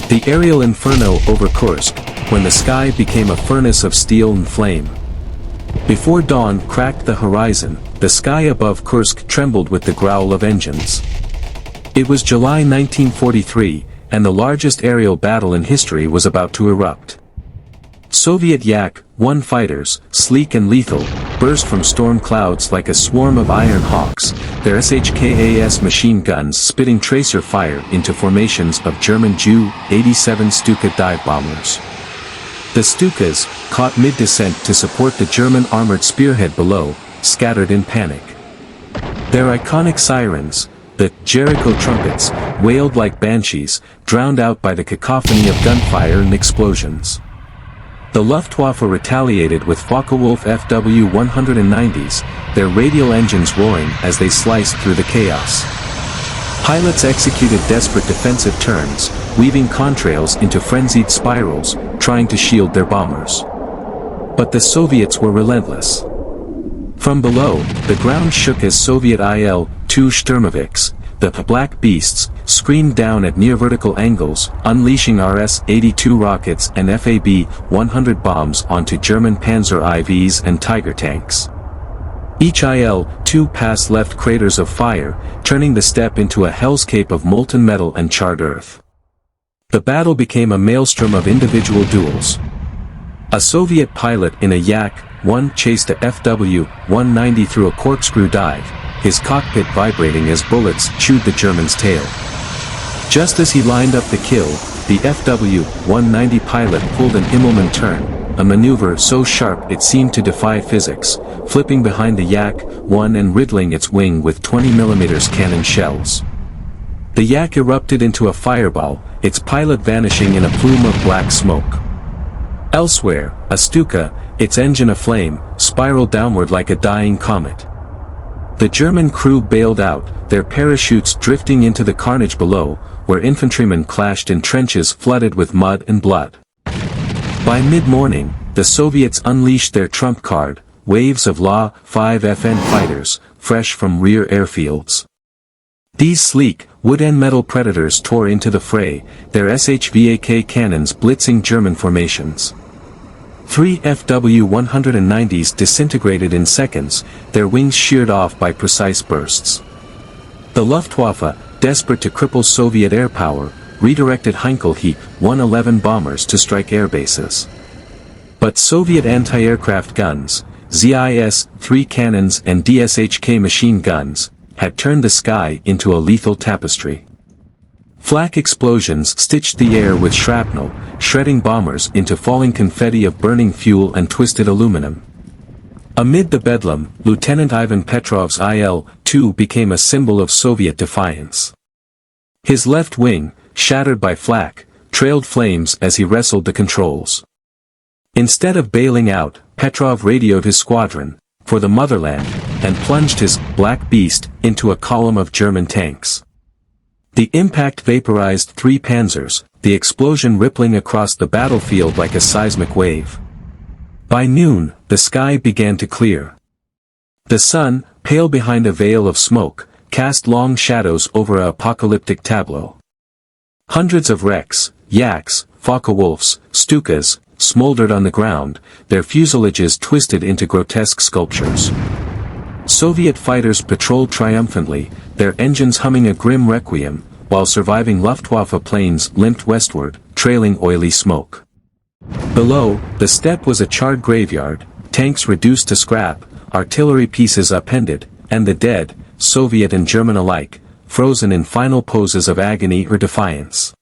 The aerial inferno over Kursk, when the sky became a furnace of steel and flame. Before dawn cracked the horizon, the sky above Kursk trembled with the growl of engines. It was July 1943, and the largest aerial battle in history was about to erupt. Soviet Yak-1 fighters, sleek and lethal, burst from storm clouds like a swarm of iron hawks, their SHKAS machine guns spitting tracer fire into formations of German Ju-87 Stuka dive bombers. The Stukas, caught mid-descent to support the German armored spearhead below, scattered in panic. Their iconic sirens, the Jericho trumpets, wailed like banshees, drowned out by the cacophony of gunfire and explosions. The Luftwaffe retaliated with Focke-Wulf FW-190s, their radial engines roaring as they sliced through the chaos. Pilots executed desperate defensive turns, weaving contrails into frenzied spirals, trying to shield their bombers. But the Soviets were relentless. From below, the ground shook as Soviet Il-2 Sturmovix, the Black Beasts, screamed down at near-vertical angles, unleashing RS-82 rockets and FAB-100 bombs onto German Panzer IVs and Tiger tanks. Each Il-2 pass left craters of fire, turning the steppe into a hellscape of molten metal and charred earth. The battle became a maelstrom of individual duels. A Soviet pilot in a Yak-1 chased a FW-190 through a corkscrew dive, his cockpit vibrating as bullets chewed the German's tail. Just as he lined up the kill, the FW-190 pilot pulled an Immelmann turn, a maneuver so sharp it seemed to defy physics, flipping behind the Yak-1 and riddling its wing with 20mm cannon shells. The Yak erupted into a fireball, its pilot vanishing in a plume of black smoke. Elsewhere, a Stuka, its engine aflame, spiraled downward like a dying comet. The German crew bailed out, their parachutes drifting into the carnage below, where infantrymen clashed in trenches flooded with mud and blood. By mid-morning, the Soviets unleashed their trump card, waves of La-5FN fighters, fresh from rear airfields. These sleek, wood-and-metal predators tore into the fray, their SHVAK cannons blitzing German formations. 3 FW-190s disintegrated in seconds, their wings sheared off by precise bursts. The Luftwaffe, desperate to cripple Soviet air power, redirected Heinkel He-111 bombers to strike air bases. But Soviet anti-aircraft guns, ZIS-3 cannons and DSHK machine guns, had turned the sky into a lethal tapestry. Flak explosions stitched the air with shrapnel, shredding bombers into falling confetti of burning fuel and twisted aluminum. Amid the bedlam, Lieutenant Ivan Petrov's Il-2 became a symbol of Soviet defiance. His left wing, shattered by flak, trailed flames as he wrestled the controls. Instead of bailing out, Petrov radioed his squadron, for the motherland, and plunged his Black Beast into a column of German tanks. The impact vaporized 3 panzers, the explosion rippling across the battlefield like a seismic wave. By noon, the sky began to clear. The sun, pale behind a veil of smoke, cast long shadows over an apocalyptic tableau. Hundreds of wrecks, Yaks, Focke-Wulfs, Stukas, smoldered on the ground, their fuselages twisted into grotesque sculptures. Soviet fighters patrolled triumphantly, their engines humming a grim requiem, while surviving Luftwaffe planes limped westward, trailing oily smoke. Below, the steppe was a charred graveyard, tanks reduced to scrap, artillery pieces upended, and the dead, Soviet and German alike, frozen in final poses of agony or defiance.